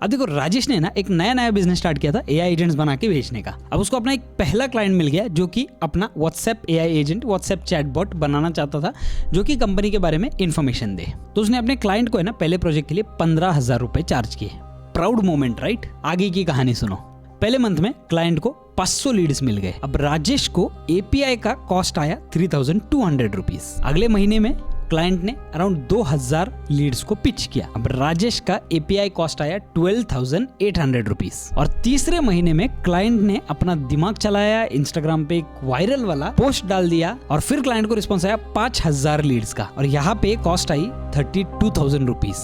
अब देखो राजेश ने ना एक नया बिजनेस स्टार्ट किया था एआई एजेंट्स बना के बेचने का। अब उसको अपना एक पहला क्लाइंट मिल गया जो कि अपना WhatsApp AI agent, WhatsApp chatbot बनाना चाहता था जो कि कंपनी के बारे में इंफॉर्मेशन दे। तो उसने अपने क्लाइंट को है ना पहले प्रोजेक्ट के लिए 15,000 रुपए चार्ज किए। Proud moment right. आगे की कहानी सुनो। पहले मंथ में क्लाइंट को 500 लीड्स मिल गए। अब राजेश को एपीआई का कॉस्ट आया 3,200 रुपीज। अगले महीने में क्लाइंट ने अराउंड 2,000 लीड्स को पिच किया। अब राजेश का एपीआई कॉस्ट आया 12,800 रुपीज। और तीसरे महीने में क्लाइंट ने अपना दिमाग चलाया, इंस्टाग्राम पे एक वायरल वाला पोस्ट डाल दिया और फिर क्लाइंट को रिस्पॉन्स आया 5,000 लीड्स का और यहाँ पे कॉस्ट आई 32,000 रुपीज।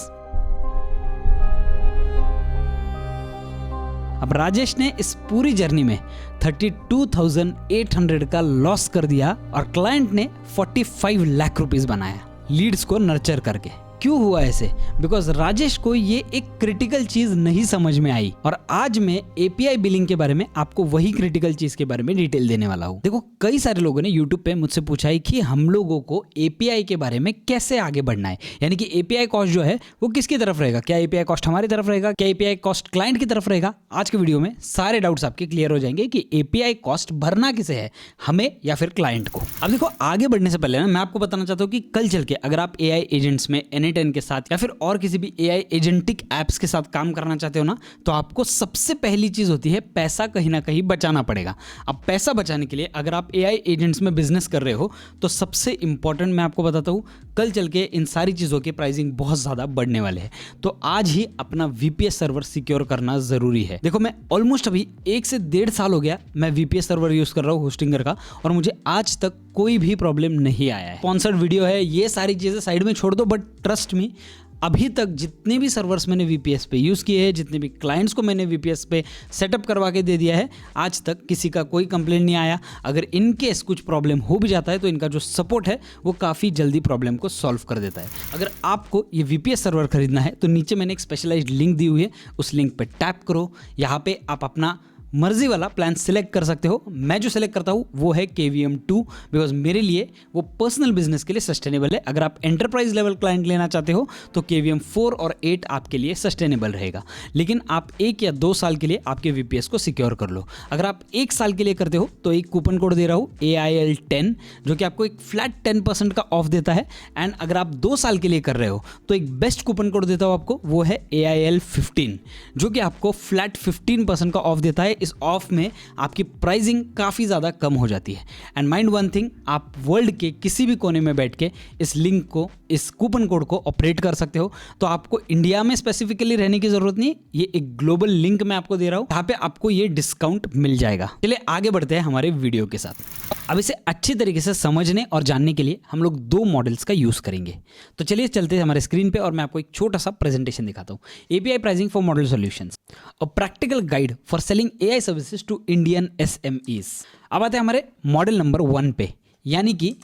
अब राजेश ने इस पूरी जर्नी में 32,800 का लॉस कर दिया और क्लाइंट ने 45 लाख रुपीस बनाया लीड्स को नर्चर करके। क्यों हुआ ऐसे? बिकॉज राजेश को ये एक क्रिटिकल चीज नहीं समझ में आई और आज मैं एपीआई बिलिंग के बारे में आपको वही क्रिटिकल चीज के बारे में डिटेल देने वाला हूँ। देखो कई सारे लोगों ने यूट्यूब पे मुझसे पूछा है कि हम लोगों को एपीआई के बारे में कैसे आगे बढ़ना है, यानी कि एपीआई कॉस्ट जो है वो किसकी तरफ रहेगा, क्या एपीआई कॉस्ट हमारी तरफ रहेगा, क्या एपीआई कॉस्ट क्लाइंट की तरफ रहेगा। आज के वीडियो में सारे डाउट्स आपके क्लियर हो जाएंगे कि एपीआई कॉस्ट भरना किसे है, हमें या फिर क्लाइंट को। अब देखो आगे बढ़ने से पहले ना मैं आपको बताना चाहता हूँ कि कल चल के अगर आप एआई एजेंट्स में N10 के साथ या फिर और किसी भी एआई एजेंटिक एप्स के साथ काम करना चाहते हो ना, तो आपको सबसे पहली चीज होती है पैसा कहीं ना कहीं बचाना पड़ेगा। अब पैसा बचाने के लिए अगर आप एआई एजेंट्स में बिजनेस कर रहे हो तो सबसे इंपॉर्टेंट मैं आपको बताता हूँ, कल चल के इन सारी चीजों के प्राइसिंग बहुत ज्यादा बढ़ने वाले हैं। तो आज ही अपना वीपीएस सर्वर सिक्योर करना जरूरी है। देखो मैं ऑलमोस्ट अभी 1 से 1.5 साल हो गया मैं वीपीएस सर्वर यूज कर रहा हूँ होस्टिंगर का और मुझे आज तक कोई भी प्रॉब्लम नहीं आया है। स्पॉन्सर्ड वीडियो है, ये सारी चीजें साइड में छोड़ दो, बट ट्रस्ट मी अभी तक जितने भी सर्वर्स मैंने वीपीएस पे यूज़ किए हैं, जितने भी क्लाइंट्स को मैंने वीपीएस पे सेटअप करवा के दे दिया है, आज तक किसी का कोई कंप्लेंट नहीं आया। अगर इन केस कुछ प्रॉब्लम हो भी जाता है तो इनका जो सपोर्ट है वो काफ़ी जल्दी प्रॉब्लम को सॉल्व कर देता है। अगर आपको ये वीपीएस सर्वर खरीदना है तो नीचे मैंने एक स्पेशलाइज्ड लिंक दी हुई है, उस लिंक पर टैप करो। यहाँ पे आप अपना मर्जी वाला प्लान सिलेक्ट कर सकते हो। मैं जो सिलेक्ट करता हूँ वो है KVM2 बिकॉज मेरे लिए वो पर्सनल बिजनेस के लिए सस्टेनेबल है। अगर आप एंटरप्राइज लेवल क्लाइंट लेना चाहते हो तो KVM4 और 8 आपके लिए सस्टेनेबल रहेगा, लेकिन आप 1 या 2 साल के लिए आपके VPS को सिक्योर कर लो। अगर आप 1 साल के लिए करते हो तो एक कूपन कोड दे रहा हूँ AIL10 जो कि आपको एक फ्लैट 10% का ऑफ देता है। एंड अगर आप 2 साल के लिए कर रहे हो तो एक बेस्ट कूपन कोड देता हूँ आपको, वो है AIL15 जो कि आपको फ्लैट 15% का ऑफ देता है। इस ऑफ में आपकी प्राइसिंग काफ़ी ज़्यादा कम हो जाती है। एंड माइंड वन थिंग, आप वर्ल्ड के किसी भी कोने में बैठ के इस लिंक को, इस कूपन कोड को ऑपरेट कर सकते हो। तो आपको इंडिया में स्पेसिफिकली रहने की ज़रूरत नहीं, ये एक ग्लोबल लिंक मैं आपको दे रहा हूँ, यहाँ पे आपको ये डिस्काउंट मिल जाएगा। चलिए आगे बढ़ते हैं हमारे वीडियो के साथ। अब इसे अच्छी तरीके से समझने और जानने के लिए हम लोग 2 मॉडल्स का यूज़ करेंगे। तो चलिए चलते हैं हमारे स्क्रीन पे और मैं आपको एक छोटा सा प्रेजेंटेशन दिखाता हूँ। API pricing for model solutions, a practical guide for selling AI services to Indian SMEs। अब आते हैं हमारे मॉडल नंबर 1 पे, यानी कि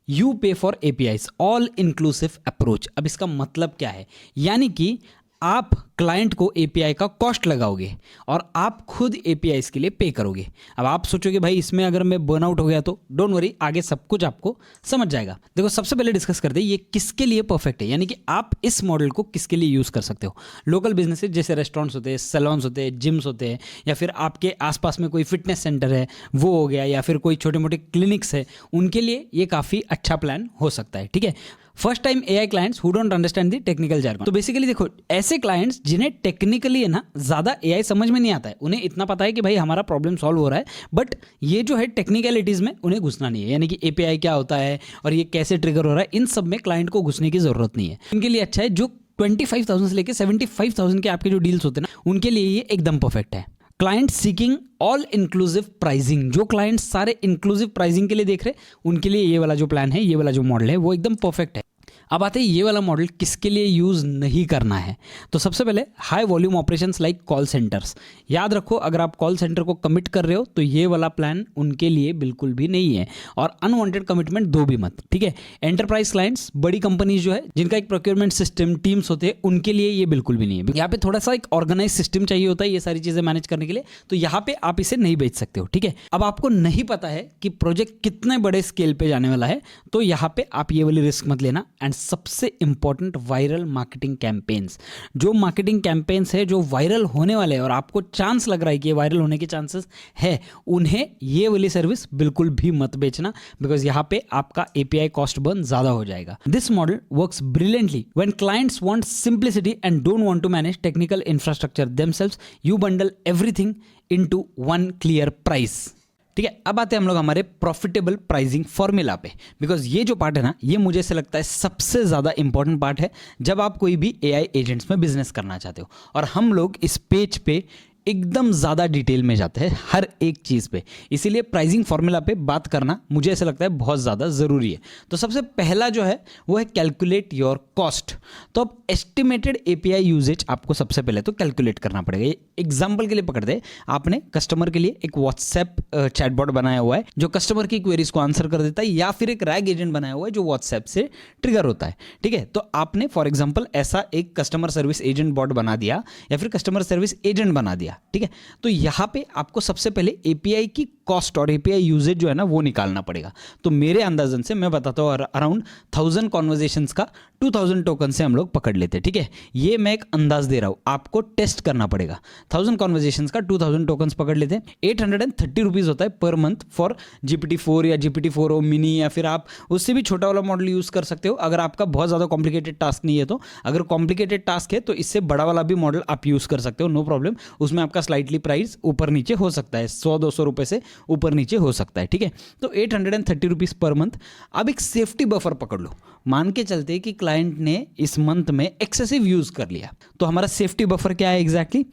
यू पे for APIs, all inclusive approach. अब इसका मतलब क्या है, यानी कि आप क्लाइंट को एपीआई का कॉस्ट लगाओगे और आप खुद एपीआईज के लिए पे करोगे। अब आप सोचोगे भाई इसमें अगर मैं बर्नआउट हो गया तो डोंट वरी, आगे सब कुछ आपको समझ जाएगा। देखो सबसे पहले डिस्कस करते हैं ये किसके लिए परफेक्ट है, यानी कि आप इस मॉडल को किसके लिए यूज़ कर सकते हो। लोकल बिजनेसेस जैसे रेस्टोरेंट्स होते हैं, सैलून्स होते हैं, जिम्स होते हैं, या फिर आपके आसपास में कोई फिटनेस सेंटर है वो हो गया, या फिर कोई छोटे मोटे क्लिनिक्स है, उनके लिए ये काफ़ी अच्छा प्लान हो सकता है। ठीक है, first time AI clients who don't understand the technical jargon. तो बेसिकली देखो ऐसे क्लाइंट्स जिन्हें टेक्निकली है ना ज़्यादा एआई समझ में नहीं आता है, उन्हें इतना पता है कि भाई हमारा प्रॉब्लम सॉल्व हो रहा है, बट ये जो है टेक्निकलिटीज़ में उन्हें घुसना नहीं है, यानी कि एपीआई क्या होता है और ये कैसे ट्रिगर हो रहा है, इन सब में क्लाइंट को घुसने की ज़रूरत नहीं है। इनके लिए अच्छा है जो 25,000 से लेकर 75,000 के आपके जो डील्स होते हैं ना, उनके लिए ये एकदम परफेक्ट है। Client seeking all inclusive pricing, जो क्लाइंट सारे इंक्लूसिव प्राइसिंग के लिए देख रहे हैं उनके लिए ये वाला जो प्लान है, ये वाला जो मॉडल है वो एकदम परफेक्ट है। अब आते हैं ये वाला मॉडल किसके लिए यूज़ नहीं करना है। तो सबसे पहले high volume operations like call centres. याद रखो अगर आप कॉल सेंटर को कमिट कर रहे हो तो ये वाला प्लान उनके लिए बिल्कुल भी नहीं है, और अनवांटेड कमिटमेंट दो भी मत। ठीक है, एंटरप्राइज क्लाइंट्स, बड़ी कंपनीज जो है जिनका एक प्रोक्योरमेंट सिस्टम टीम्स होते हैं, उनके लिए ये बिल्कुल भी नहीं है। यहाँ पे थोड़ा सा एक ऑर्गेनाइज सिस्टम चाहिए होता है ये सारी चीज़ें मैनेज करने के लिए, तो यहाँ पे आप इसे नहीं बेच सकते हो। ठीक है, अब आपको नहीं पता है कि प्रोजेक्ट कितने बड़े स्केल पे जाने वाला है, तो यहाँ पे आप ये वाली रिस्क मत लेना। एंड सबसे इंपॉर्टेंट वायरल मार्केटिंग कैंपेन्स। जो मार्केटिंग कैंपेन्स है जो वायरल होने वाले हैं और आपको चांस लग रहा है कि ये वायरल होने के चांसेस है, उन्हें ये वाली सर्विस बिल्कुल भी मत बेचना, बिकॉज यहाँ पे आपका API कॉस्ट बर्न ज़्यादा हो जाएगा। This model works brilliantly when clients want simplicity and don't want to manage technical infrastructure themselves. You bundle everything into one clear price. ठीक है, अब आते हैं हम लोग हमारे प्रॉफिटेबल प्राइसिंग फॉर्मूला पे, बिकॉज ये जो पार्ट है ना, ये मुझे ऐसे लगता है सबसे ज़्यादा इंपॉर्टेंट पार्ट है जब आप कोई भी AI एजेंट्स में बिजनेस करना चाहते हो। और हम लोग इस पेज पे एकदम ज़्यादा डिटेल में जाते हैं हर एक चीज़ पे, इसीलिए प्राइसिंग फार्मूला पे बात करना मुझे ऐसा लगता है बहुत ज़्यादा ज़रूरी है। तो सबसे पहला जो है वो है कैलकुलेट योर कॉस्ट। तो अब एस्टिमेटेड API यूजेज आपको सबसे पहले तो कैलकुलेट करना पड़ेगा। एग्जाम्पल के लिए पकड़ते हैं, आपने कस्टमर के लिए एक व्हाट्सएप चैटबॉट बनाया हुआ है जो कस्टमर की क्वेरीज को आंसर कर देता है, या फिर एक रैग एजेंट बनाया हुआ है जो व्हाट्सएप से ट्रिगर होता है। ठीक है, तो आपने फॉर एग्जाम्पल ऐसा एक कस्टमर सर्विस एजेंट बॉट बना दिया या फिर कस्टमर सर्विस एजेंट बना दिया। ठीक है, तो यहाँ पे आपको सबसे पहले API की कॉस्ट और API यूजेज जो है ना वो निकालना पड़ेगा। तो मेरे अंदाजन से मैं बताता हूँ अराउंड 1000 कॉन्वर्जेशंस का 2000 टोकन से हम लोग पकड़ लेते हैं। ठीक है, ये मैं एक अंदाज दे रहा हूँ, आपको टेस्ट करना पड़ेगा। 1000 कॉन्वर्जेशंस का 2000 टोकन्स पकड़ लेते हैं। 830 रुपीज़ होता है पर मंथ फॉर GPT-4 या GPT-4o मिनी, या फिर आप उससे भी छोटा वाला मॉडल यूज़ कर सकते हो अगर आपका बहुत ज़्यादा कॉम्प्लिकेटेड टास्क नहीं है। तो अगर कॉम्प्लिकेटेड टास्क है तो इससे बड़ा वाला भी मॉडल आप यूज़ कर सकते हो, नो प्रॉब्लम। उसमें आपका स्लाइटली प्राइस ऊपर नीचे हो सकता है, 100-200 रुपये से ऊपर नीचे हो सकता है। ठीक है, तो 830 रुपीज़ पर मंथ। अब एक सेफ्टी बफर पकड़ लो, मान के चलते कि क्लाइंट ने इस मंथ में एक्सेसिव यूज़ कर लिया, तो हमारा सेफ्टी बफर क्या है एग्जैक्टली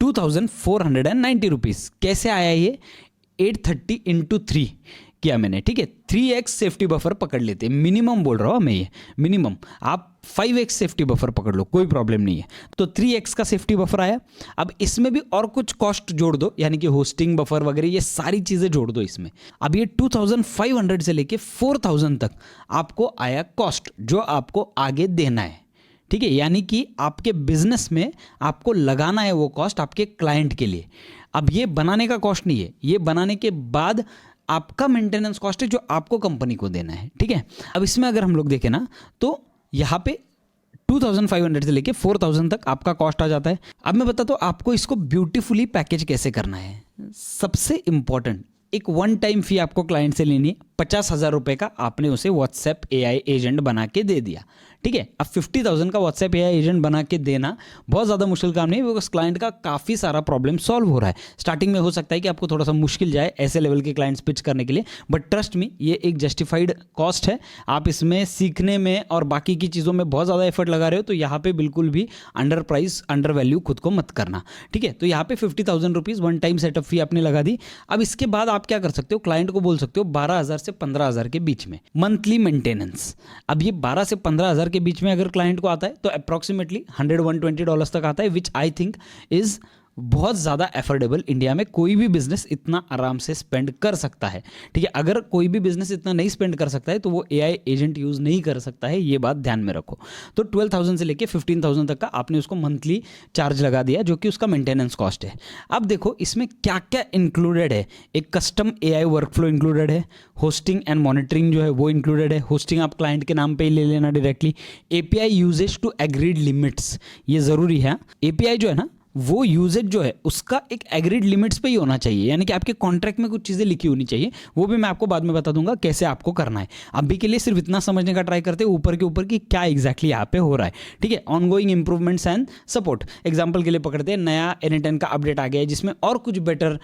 2490 रुपीज़। कैसे आया ये? 830 इंटू 3 किया मैंने। ठीक है, 3x सेफ्टी बफर पकड़ लेते हैं, मिनिमम बोल रहा हूँ मैं, ये मिनिमम। आप 5x सेफ्टी बफर पकड़ लो, कोई प्रॉब्लम नहीं है। तो 3x का सेफ्टी बफर आया। अब इसमें भी और कुछ कॉस्ट जोड़ दो, यानी कि होस्टिंग बफर वगैरह ये सारी चीज़ें जोड़ दो इसमें। अब ये 2500 से लेके 4000 तक आपको आया कॉस्ट, जो आपको आगे देना है। ठीक है, यानी कि आपके बिजनेस में आपको लगाना है वो कॉस्ट आपके क्लाइंट के लिए। अब ये बनाने का कॉस्ट नहीं है, ये बनाने के बाद आपका मेंटेनेंस कॉस्ट है जो आपको कंपनी को देना है। ठीक है, अब इसमें अगर हम लोग देखें ना तो यहाँ पे 2500 से लेके 4000 तक आपका कॉस्ट आ जाता है। अब मैं बताता हूँ आपको इसको ब्यूटीफुली पैकेज कैसे करना है। सबसे इंपॉर्टेंट, एक वन टाइम फी आपको क्लाइंट से लेनी है, 50,000 रुपये का आपने उसे व्हाट्सएप AI एजेंट बना के दे दिया। ठीक है, अब 50,000 का व्हाट्सएप AI एजेंट बना के देना बहुत ज़्यादा मुश्किल काम नहीं है, बिकॉज क्लाइंट का काफ़ी सारा प्रॉब्लम सॉल्व हो रहा है। स्टार्टिंग में हो सकता है कि आपको थोड़ा सा मुश्किल जाए ऐसे लेवल के क्लाइंट्स पिच करने के लिए, बट ट्रस्ट मी ये एक जस्टिफाइड कॉस्ट है। आप इसमें सीखने में और बाकी की चीज़ों में बहुत ज़्यादा एफर्ट लगा रहे हो, तो यहाँ पे बिल्कुल भी अंडर प्राइस अंडर वैल्यू खुद को मत करना। ठीक है, तो यहाँ पे 50,000 रुपीज़ वन टाइम सेटअप फी आपने लगा दी। अब इसके बाद आप क्या कर सकते हो, क्लाइंट को बोल सकते हो 12,000 से 15,000 के बीच में मंथली मेंटेनेंस। अब ये 12 से 15,000 के बीच में अगर क्लाइंट को आता है तो अप्रॉक्सीमेटली $100-120 तक आता है, विच आई थिंक इज बहुत ज़्यादा एफोर्डेबल। इंडिया में कोई भी बिजनेस इतना आराम से स्पेंड कर सकता है। ठीक है, अगर कोई भी बिजनेस इतना नहीं स्पेंड कर सकता है तो वो AI एजेंट यूज़ नहीं कर सकता है, ये बात ध्यान में रखो। तो 12,000 से लेके 15,000 तक का आपने उसको मंथली चार्ज लगा दिया, जो कि उसका मेंटेनेंस कॉस्ट है। अब देखो इसमें क्या क्या इंक्लूडेड है। एक कस्टम AI वर्कफ्लो इंक्लूडेड है, होस्टिंग एंड मॉनिटरिंग जो है वो इंक्लूडेड है। होस्टिंग आप क्लाइंट के नाम पे ही ले लेना directly. API usages to agreed limits, ये ज़रूरी है। API जो है ना वो यूजेज जो है उसका एक एग्रीड लिमिट्स पे ही होना चाहिए, यानी कि आपके कॉन्ट्रैक्ट में कुछ चीज़ें लिखी होनी चाहिए। वो भी मैं आपको बाद में बता दूंगा कैसे आपको करना है। अभी के लिए सिर्फ इतना समझने का ट्राई करते हैं ऊपर के ऊपर कि क्या एग्जैक्टली यहाँ पे हो रहा है। ठीक है, ongoing improvements and support example के लिए पकड़ते हैं, नया N10 का अपडेट आ गया है जिसमें और कुछ बेटर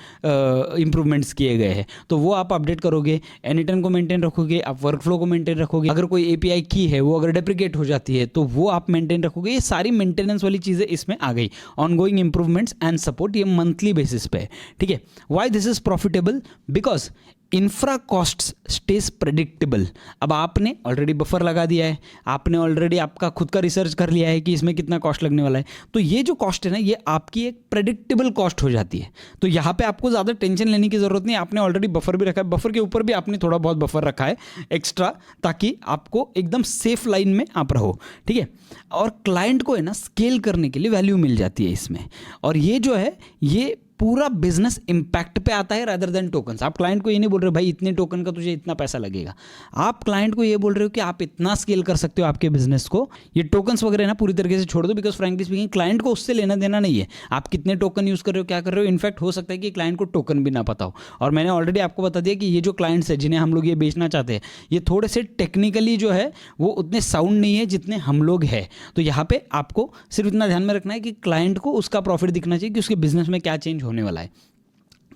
इंप्रूवमेंट्स किए गए हैं, तो वो आप अपडेट करोगे, N10 को मेंटेन रखोगे, आप वर्कफ्लो को मेंटेन रखोगे। अगर कोई API की है वो अगर डेप्रिकेट हो जाती है तो वो आप मेंटेन रखोगे। ये सारी मेंटेनेंस वाली चीज़ें इसमें आ गई। ऑनगोइंग इंप्रूवमेंट्स एंड सपोर्ट ये मंथली बेसिस पे है। ठीक है, why this is profitable? Because infra costs stage predictable. अब आपने ऑलरेडी बफर लगा दिया है, आपने ऑलरेडी आपका खुद का रिसर्च कर लिया है कि इसमें कितना कॉस्ट लगने वाला है, तो ये जो कॉस्ट है ना ये आपकी एक प्रेडिक्टेबल कॉस्ट हो जाती है। तो यहाँ पे आपको ज़्यादा टेंशन लेने की ज़रूरत नहीं। आपने ऑलरेडी बफर भी रखा है, बफर के ऊपर भी आपने थोड़ा बहुत बफर रखा है एक्स्ट्रा, ताकि आपको एकदम सेफ लाइन में आप रहो। ठीक है, और क्लाइंट को है ना स्केल करने के लिए वैल्यू मिल जाती है इसमें। और ये जो है ये पूरा बिजनेस इंपैक्ट पे आता है रादर देन टोकन्स। आप क्लाइंट को ये नहीं बोल रहे भाई इतने टोकन का तुझे इतना पैसा लगेगा, आप क्लाइंट को ये बोल रहे हो कि आप इतना स्केल कर सकते हो आपके बिजनेस को। ये टोकन्स वगैरह ना पूरी तरीके से छोड़ दो, बिकॉज फ्रैंकली स्पीकिंग क्लाइंट को उससे लेना देना नहीं है आप कितने टोकन यूज कर रहे हो, क्या कर रहे हो। इनफैक्ट हो सकता है कि क्लाइंट को टोकन भी ना पता हो। और मैंने ऑलरेडी आपको बता दिया कि ये जो क्लाइंट्स है जिन्हें हम लोग ये बेचना चाहते हैं, ये थोड़े से टेक्निकली जो है वो उतने साउंड नहीं है जितने हम लोग हैं। तो यहाँ पे आपको सिर्फ इतना ध्यान में रखना है कि क्लाइंट को उसका प्रॉफिट दिखना चाहिए कि उसके बिजनेस में क्या चेंज होने वाला है।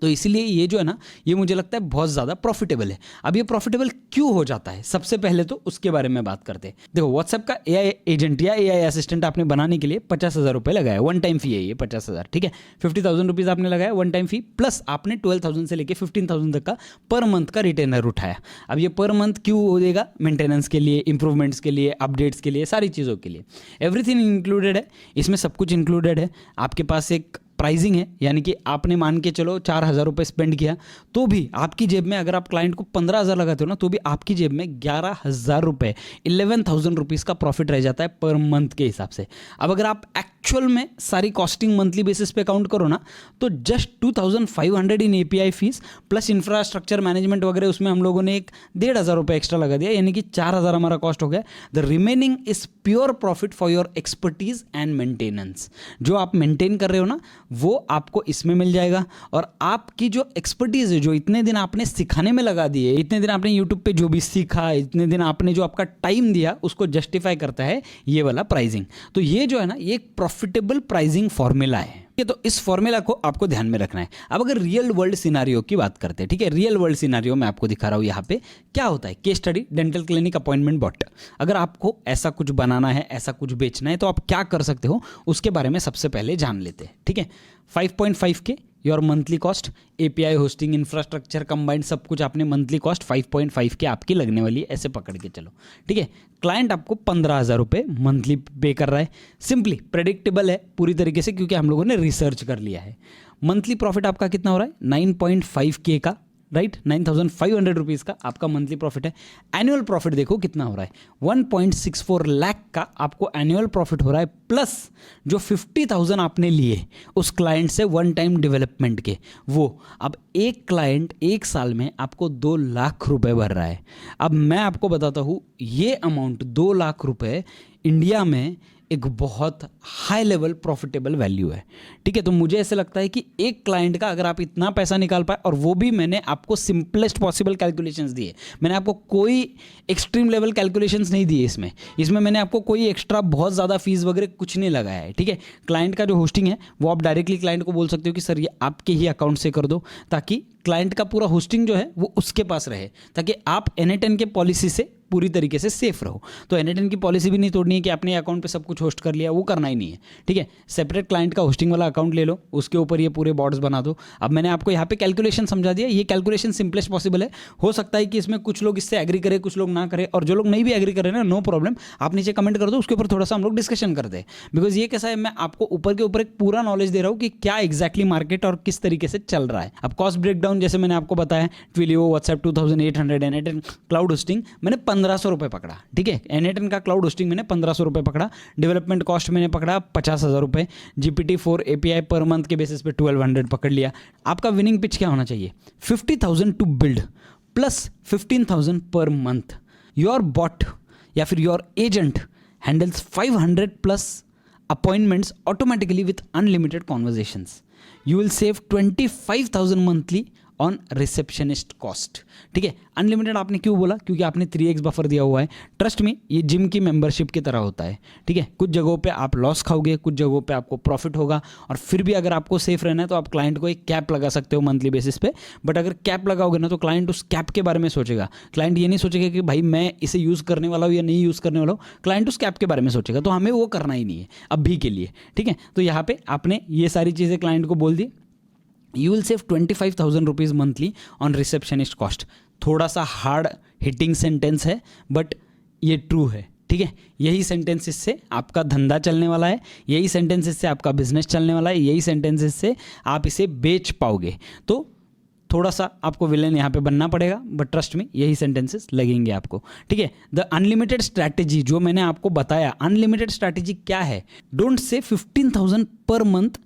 तो इसीलिए ये जो है ना, ये मुझे लगता है बहुत ज़्यादा प्रॉफिटेबल है। अब ये प्रॉफिटेबल क्यों हो जाता है, सबसे पहले तो उसके बारे में बात करते हैं। देखो, व्हाट्सएप का AI एजेंट या AI असिस्टेंट आपने बनाने के लिए 50,000 रुपये लगाया, वन टाइम फी है ये 50,000, ठीक है। 50,000 रुपीज़ आपने लगाया वन टाइम फी, प्लस आपने 12,000 से लेकर 15,000 तक का पर मंथ का रिटेनर उठाया। अब ये पर मंथ क्यों हो देगा, मेंटेनेंस के लिए, इंप्रूवमेंट्स के लिए, अपडेट्स के लिए, सारी चीज़ों के लिए। एवरीथिंग इंक्लूडेड है इसमें, सब कुछ इंक्लूडेड है। आपके पास एक प्राइसिंग है, यानी कि आपने मान के चलो 4,000 रुपये स्पेंड किया तो भी आपकी जेब में, अगर आप क्लाइंट को 15,000 लगाते हो ना, तो भी आपकी जेब में 11,000 रुपये, 11,000 रुपीज़ का प्रॉफिट रह जाता है पर मंथ के हिसाब से। अब अगर आप एक्चुअल में सारी कॉस्टिंग मंथली बेसिस पे काउंट करो ना, तो जस्ट 2,500 इन API fees plus infrastructure management वगैरह, उसमें हम लोगों ने एक 1,500 रुपये एक्स्ट्रा लगा दिया, यानी कि 4,000 हमारा कॉस्ट हो गया। The remaining is pure profit for your expertise and maintenance. जो आप मेंटेन कर रहे हो ना, वो आपको इसमें मिल जाएगा। और आपकी जो एक्सपर्टीज है, जो इतने दिन आपने सिखाने में लगा दिए, इतने दिन आपने यूट्यूब पे जो भी सीखा, इतने दिन आपने जो आपका टाइम दिया, उसको जस्टिफाई करता है ये वाला प्राइसिंग। तो ये जो है ना, ये एक प्रॉफिटेबल प्राइसिंग फॉर्मूला है। तो इस फॉर्मूला को आपको ध्यान में रखना है। अब अगर रियल वर्ल्ड सिनारियो की बात करते हैं, ठीक है, रियल वर्ल्ड सिनारियो मैं आपको दिखा रहा हूं यहाँ पे क्या होता है। Case study, dental clinic appointment bot. अगर आपको ऐसा कुछ बनाना है, ऐसा कुछ बेचना है, तो आप क्या कर सकते हो उसके बारे में सबसे पहले जान लेते हैं, ठीक है। 5.5K your monthly cost, API hosting infrastructure combined सब कुछ आपने मंथली कॉस्ट 5.5K आपकी लगने वाली है, ऐसे पकड़ के चलो, ठीक है। क्लाइंट आपको 15,000 रुपये मंथली पे कर रहा है। सिंपली प्रेडिक्टेबल है पूरी तरीके से, क्योंकि हम लोगों ने रिसर्च कर लिया है। मंथली प्रॉफिट आपका कितना हो रहा है, 9.5K का, राइट। 9,500 रुपीज़ का आपका मंथली प्रॉफिट है। एनुअल प्रॉफिट देखो कितना हो रहा है, 1.64 लाख का आपको एनुअल प्रॉफिट हो रहा है, प्लस जो 50,000 आपने लिए उस क्लाइंट से वन टाइम डेवलपमेंट के, वो अब एक क्लाइंट एक साल में आपको 2 लाख रुपए भर रहा है। अब मैं आपको बताता हूँ, ये अमाउंट 2 लाख रुपए इंडिया में एक बहुत हाई लेवल प्रॉफिटेबल वैल्यू है, ठीक है। तो मुझे ऐसे लगता है कि एक क्लाइंट का अगर आप इतना पैसा निकाल पाए, और वो भी मैंने आपको सिंपलेस्ट पॉसिबल कैलकुलेशंस दिए, मैंने आपको कोई एक्सट्रीम लेवल कैलकुलेशंस नहीं दिए इसमें मैंने आपको कोई एक्स्ट्रा बहुत ज़्यादा फीस वगैरह कुछ नहीं लगाया है, ठीक है। क्लाइंट का जो होस्टिंग है वो आप डायरेक्टली क्लाइंट को बोल सकते हो कि सर ये आपके ही अकाउंट से कर दो, ताकि क्लाइंट का पूरा होस्टिंग जो है वो उसके पास रहे, ताकि आप NA10 के पॉलिसी से पूरी तरीके से सेफ रहो। तो NA10 की पॉलिसी भी नहीं तोड़नी है कि अपने अकाउंट पे सब कुछ होस्ट कर लिया, वो करना ही नहीं है, ठीक है। सेपरेट क्लाइंट का होस्टिंग वाला अकाउंट ले लो, उसके ऊपर ये पूरे बॉर्ड्स बना दो। अब मैंने आपको यहाँ पे कैलकुलेशन समझा दिया, ये कैलकुलेशन सिंपलेस्ट पॉसिबल है। हो सकता है कि इसमें कुछ लोग इससे एग्री करें, कुछ लोग ना करें, और जो लोग नहीं भी एग्री करें ना, नो प्रॉब्लम, आप नीचे कमेंट कर दो, उसके ऊपर थोड़ा सा हम लोग डिस्कशन करते हैं। बिकॉज ये कैसा है, मैं आपको ऊपर के ऊपर एक पूरा नॉलेज दे रहा हूँ कि क्या एक्जैक्टली मार्केट और किस तरीके से चल रहा है। अब कॉस्ट ब्रेकडाउन जैसे मैंने आपको बताया, Twilio, WhatsApp 2,800, NA10 cloud hosting मैंने 1,500 रुपये पकड़ा, ठीक है। NA10 का क्लाउड होस्टिंग मैंने 1,500 रुपये पकड़ा, डेवलपमेंट कॉस्ट मैंने पकड़ा 50,000 रुपये, GPT-4 API पर मंथ के बेसिस पे 1,200 पकड़ लिया। आपका विनिंग पिच क्या होना चाहिए, 50,000 to build plus 15,000 per month. Your bot या फिर your agent handles 500 plus appointments automatically with unlimited conversations. You will save 25,000 monthly on receptionist cost, ठीक है। अनलिमिटेड आपने क्यों बोला, क्योंकि आपने 3x बफर दिया हुआ है। ट्रस्ट में ये जिम की मेंबरशिप की तरह होता है, ठीक है। कुछ जगहों पे आप लॉस खाओगे, कुछ जगहों पे आपको प्रॉफिट होगा, और फिर भी अगर आपको सेफ रहना है तो आप क्लाइंट को एक कैप लगा सकते हो मंथली बेसिस पे। बट अगर कैप लगाओगे ना, तो क्लाइंट उस कैप के बारे में सोचेगा। क्लाइंट ये नहीं सोचेगा कि भाई मैं इसे यूज़ करने वाला हूँ या नहीं यूज़ करने वाला हूँ, क्लाइंट उस कैप के बारे में सोचेगा। तो हमें वो करना ही नहीं है अभी के लिए, ठीक है। तो यहाँ पे आपने ये सारी चीज़ें क्लाइंट को बोल दी। You will save 25,000 rupees monthly on receptionist cost. थोड़ा सा हार्ड हिटिंग सेंटेंस है, बट ये ट्रू है, ठीक है। यही सेंटेंसेस से आपका धंधा चलने वाला है, यही सेंटेंसेस से आपका बिजनेस चलने वाला है, यही सेंटेंसेस से आप इसे बेच पाओगे। तो थोड़ा सा आपको विलेन यहाँ पे बनना पड़ेगा, बट ट्रस्ट में यही सेंटेंसेस लगेंगे आपको, ठीक है। द अनलिमिटेड स्ट्रैटेजी जो मैंने आपको बताया, अनलिमिटेड स्ट्रैटेजी क्या है, don't say 15,000 per month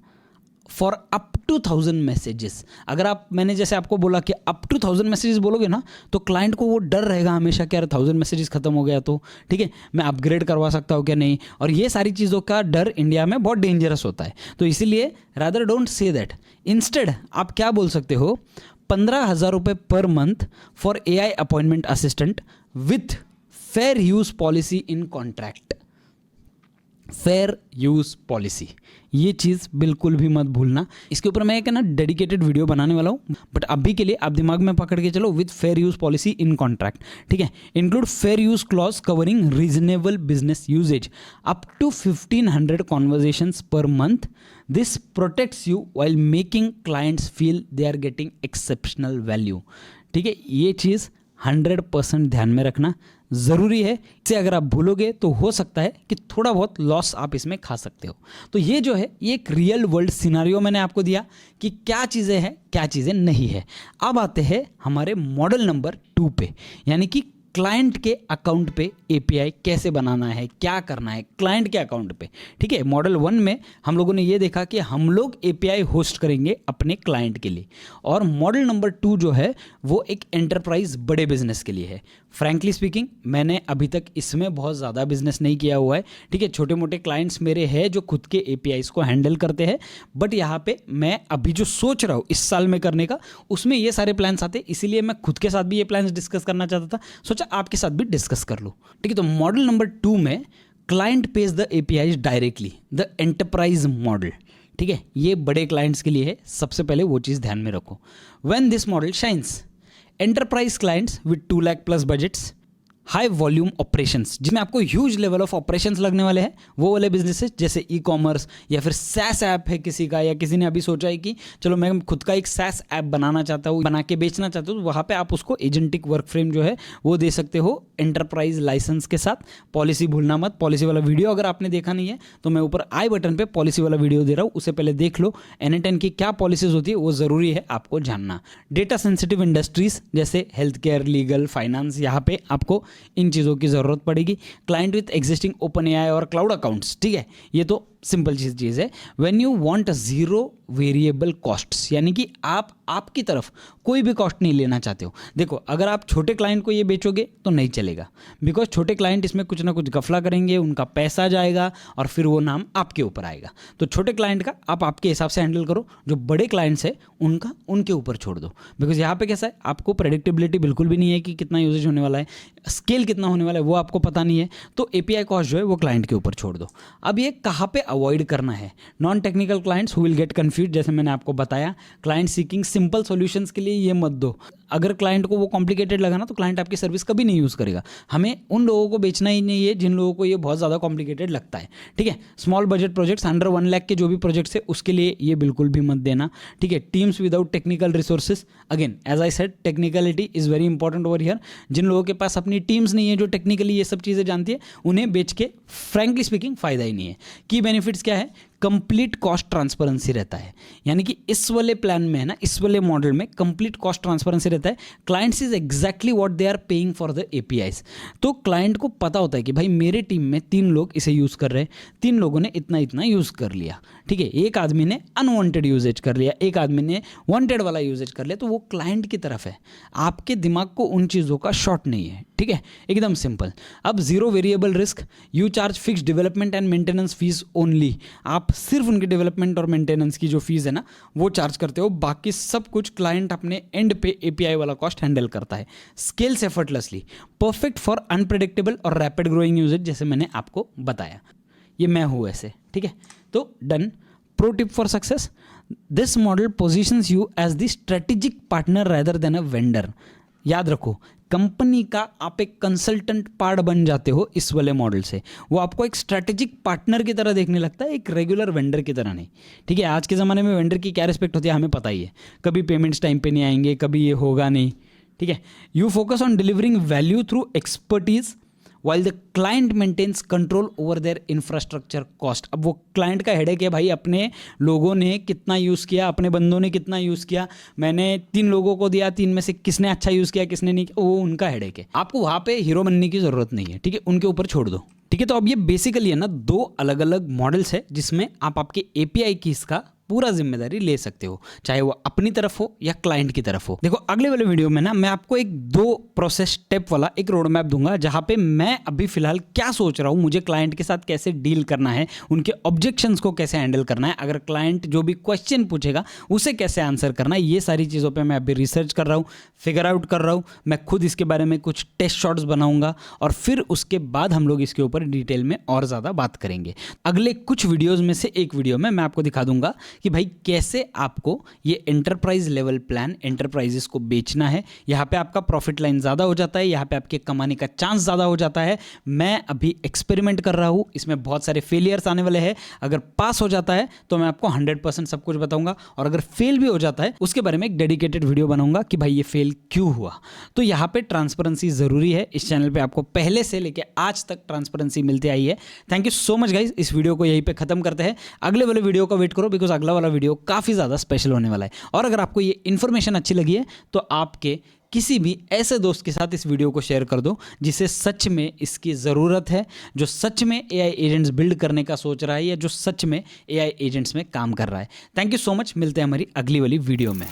for up to 1000 messages. अगर आप, मैंने जैसे आपको बोला कि अप टू 1000 मैसेजेस बोलोगे ना, तो क्लाइंट को वो डर रहेगा हमेशा कि यार 1000 मैसेजेस खत्म हो गया तो ठीक है, मैं अपग्रेड करवा सकता हूँ क्या नहीं, और ये सारी चीज़ों का डर इंडिया में बहुत डेंजरस होता है। तो इसीलिए rather don't say that, instead आप क्या बोल सकते हो, 15,000 रुपये पर month for AI appointment assistant with fair use policy in contract. Fair use policy, ये चीज़ बिल्कुल भी मत भूलना। इसके ऊपर मैं एक ना डेडिकेटेड वीडियो बनाने वाला हूँ, बट अभी के लिए आप दिमाग में पकड़ के चलो, with fair use policy in contract, ठीक है। Include fair use clause covering reasonable business usages up to 1500 conversations per month. This protects you while making clients feel they are getting exceptional value, ठीक है। ये चीज़ 100% ध्यान में रखना ज़रूरी है। इसे अगर आप भूलोगे तो हो सकता है कि थोड़ा बहुत लॉस आप इसमें खा सकते हो। तो ये जो है, ये एक रियल वर्ल्ड सिनारियो मैंने आपको दिया कि क्या चीज़ें हैं, क्या चीज़ें नहीं है। अब आते हैं हमारे मॉडल नंबर 2 पे, यानी कि क्लाइंट के अकाउंट पे API कैसे बनाना है, क्या करना है क्लाइंट के अकाउंट पे, ठीक है। मॉडल 1 में हम लोगों ने ये देखा कि हम लोग API होस्ट करेंगे अपने क्लाइंट के लिए, और मॉडल नंबर 2 जो है वो एक एंटरप्राइज बड़े बिजनेस के लिए है। फ्रैंकली स्पीकिंग, मैंने अभी तक इसमें बहुत ज़्यादा बिजनेस नहीं किया हुआ है, ठीक है। छोटे मोटे क्लाइंट्स मेरे हैं जो खुद के APIs को हैंडल करते हैं, बट यहाँ पे मैं अभी जो सोच रहा हूँ इस साल में करने का, उसमें ये सारे प्लान्स आते, इसीलिए मैं खुद के साथ भी ये प्लान्स डिस्कस करना चाहता था, सोचा आपके साथ भी डिस्कस कर लो, ठीक है। तो मॉडल नंबर 2 में client page the APIs directly, the enterprise model, ठीक है। ये बड़े क्लाइंट्स के लिए है, सबसे पहले वो चीज़ ध्यान में रखो। When this model shines, enterprise clients with 2 lakh plus budgets, high volume operations, जिसमें आपको ह्यूज लेवल ऑफ ऑपरेशंस लगने वाले हैं, वो वाले बिजनेसेस जैसे ई-कॉमर्स या फिर SaaS ऐप है किसी का, या किसी ने अभी सोचा है कि चलो मैं खुद का एक SaaS ऐप बनाना चाहता हूँ, बना के बेचना चाहता हूँ, तो वहाँ पे आप उसको एजेंटिक वर्क फ्रेम जो है वो दे सकते हो एंटरप्राइज लाइसेंस के साथ। पॉलिसी भूलना मत, पॉलिसी वाला वीडियो अगर आपने देखा नहीं है तो मैं ऊपर आई बटन पे पॉलिसी वाला वीडियो दे रहा हूँ, उसे पहले देख लो। N10 की क्या पॉलिसीज होती है वो ज़रूरी है आपको जानना। डेटा सेंसिटिव इंडस्ट्रीज जैसे हेल्थ केयर, लीगल, फाइनेंस, यहाँ पे आपको इन चीज़ों की ज़रूरत पड़ेगी। Client with existing open AI और क्लाउड अकाउंट्स, ठीक है, ये तो सिंपल चीज़ है। When you want zero variable costs, यानी कि आप आपकी तरफ कोई भी कॉस्ट नहीं लेना चाहते हो। देखो, अगर आप छोटे क्लाइंट को ये बेचोगे तो नहीं चलेगा, बिकॉज छोटे क्लाइंट इसमें कुछ ना कुछ गफला करेंगे, उनका पैसा जाएगा और फिर वो नाम आपके ऊपर आएगा। तो छोटे क्लाइंट का आप आपके हिसाब से हैंडल करो, जो बड़े क्लाइंट्स है उनका उनके ऊपर छोड़ दो, बिकॉज यहाँ पे कैसा है, आपको प्रेडिक्टेबिलिटी बिल्कुल भी नहीं है कि कितना यूजेज होने वाला है, स्केल कितना होने वाला है वो आपको पता नहीं है। तो API कॉस्ट जो है वो क्लाइंट के ऊपर छोड़ दो। अब ये कहाँ पे अवॉइड करना है? Non technical clients who will get confuse, जैसे मैंने आपको बताया, क्लाइंट सीकिंग सिंपल सॉल्यूशंस के लिए ये मत दो। अगर क्लाइंट को वो कॉम्प्लिकेटेड लगा ना तो क्लाइंट आपकी सर्विस कभी नहीं यूज़ करेगा। हमें उन लोगों को बेचना ही नहीं है जिन लोगों को ये बहुत ज़्यादा कॉम्प्लिकेटेड लगता है, ठीक है। Small budget projects, under 1 lakh के जो भी प्रोजेक्ट्स है उसके लिए ये बिल्कुल भी मत देना, ठीक है। Teams without technical resources, again as I said technicality is very important over here. जिन लोगों के पास अपनी टीम्स नहीं है जो टेक्निकली ये सब चीज़ें जानती है, उन्हें बेच के फ्रैंकली स्पीकिंग फ़ायदा ही नहीं है। की बेनिफिट्स क्या है? कंप्लीट कॉस्ट ट्रांसपेरेंसी रहता है, यानी कि इस वाले प्लान में है ना, इस वाले मॉडल में कंप्लीट कॉस्ट ट्रांसपेरेंसी रहता है। Clients is exactly what they are paying for the APIs। तो क्लाइंट को पता होता है कि भाई मेरे टीम में 3 लोग इसे यूज़ कर रहे हैं, 3 लोगों ने इतना इतना यूज़ कर लिया, ठीक है। एक आदमी ने अनवांटेड यूजेज कर लिया, एक आदमी ने वांटेड वाला यूजेज कर लिया, तो वो क्लाइंट की तरफ है, आपके दिमाग को उन चीज़ों का शॉर्ट नहीं है, ठीक है, एकदम सिंपल। अब zero variable risk, you charge fix development and maintenance fees only. आप सिर्फ उनके डेवलपमेंट और मेंटेनेंस की जो फीस है ना वो चार्ज करते हो, बाकी सब कुछ क्लाइंट अपने एंड पे API वाला कॉस्ट हैंडल करता है। Scales effortlessly, perfect for unpredictable और रैपिड ग्रोइंग यूजेज, जैसे मैंने आपको बताया। ये मैं हूँ ऐसे, ठीक है। तो done. Pro tip for success, this model positions you as the strategic partner rather than a vendor. याद रखो, कंपनी का आप एक कंसल्टेंट पार्ट बन जाते हो इस वाले मॉडल से। वो आपको एक स्ट्रैटेजिक पार्टनर की तरह देखने लगता है, एक रेगुलर वेंडर की तरह नहीं, ठीक है। आज के ज़माने में वेंडर की क्या रिस्पेक्ट होती है हमें पता ही है, कभी पेमेंट्स टाइम पे नहीं आएंगे, कभी ये होगा नहीं, ठीक है। You focus on delivering value through expertise while the client maintains control over their infrastructure cost. अब वो क्लाइंट का हेडेक है, भाई अपने लोगों ने कितना यूज़ किया, अपने बंदों ने कितना यूज़ किया, मैंने 3 लोगों को दिया, 3 में से किसने अच्छा यूज़ किया किसने नहीं, वो उनका हेडेक है। आपको वहाँ पे हीरो बनने की ज़रूरत नहीं है, ठीक है, उनके ऊपर छोड़ दो, ठीक है। तो अब ये बेसिकली है ना 2 अलग अलग मॉडल्स है जिसमें आप आपके API कीज का पूरा जिम्मेदारी ले सकते हो, चाहे वो अपनी तरफ हो या क्लाइंट की तरफ हो। देखो अगले वाले वीडियो में ना मैं आपको एक 2 प्रोसेस स्टेप वाला एक रोड मैप दूंगा, जहां पे मैं अभी फिलहाल क्या सोच रहा हूं, मुझे क्लाइंट के साथ कैसे डील करना है, उनके ऑब्जेक्शंस को कैसे हैंडल करना है, अगर क्लाइंट जो भी क्वेश्चन पूछेगा उसे कैसे आंसर करना है। ये सारी चीज़ों पे मैं अभी रिसर्च कर रहा हूँ, फिगर आउट कर रहा हूँ। मैं खुद इसके बारे में कुछ टेस्ट शॉट्स बनाऊंगा और फिर उसके बाद हम लोग इसके ऊपर डिटेल में और ज़्यादा बात करेंगे। अगले कुछ वीडियोज़ में से एक वीडियो में मैं आपको दिखा दूंगा कि भाई कैसे आपको ये एंटरप्राइज लेवल प्लान एंटरप्राइजेस को बेचना है। यहाँ पे आपका प्रॉफिट लाइन ज़्यादा हो जाता है, यहाँ पे आपके कमाने का चांस ज़्यादा हो जाता है। मैं अभी एक्सपेरिमेंट कर रहा हूँ, इसमें बहुत सारे फेलियर्स आने वाले हैं। अगर पास हो जाता है तो मैं आपको 100% सब कुछ बताऊंगा, और अगर फेल भी हो जाता है उसके बारे में एक डेडिकेटेड वीडियो बनाऊंगा कि भाई ये फेल क्यों हुआ। तो यहाँ पे ट्रांसपेरेंसी ज़रूरी है। इस चैनल पे आपको पहले से लेके आज तक ट्रांसपेरेंसी मिलती आई है। Thank you so much guys. इस वीडियो को यहीं पे खत्म करते हैं, अगले वाले वीडियो का वेट करो, बिकॉज अगला वाला वीडियो काफ़ी ज़्यादा स्पेशल होने वाला है। और अगर आपको ये इन्फॉर्मेशन अच्छी लगी है तो आपके किसी भी ऐसे दोस्त के साथ इस वीडियो को शेयर कर दो जिसे सच में इसकी ज़रूरत है, जो सच में AI एजेंट्स बिल्ड करने का सोच रहा है या जो सच में AI एजेंट्स में काम कर रहा है। Thank you so much. मिलते हैं हमारी अगली वाली वीडियो में।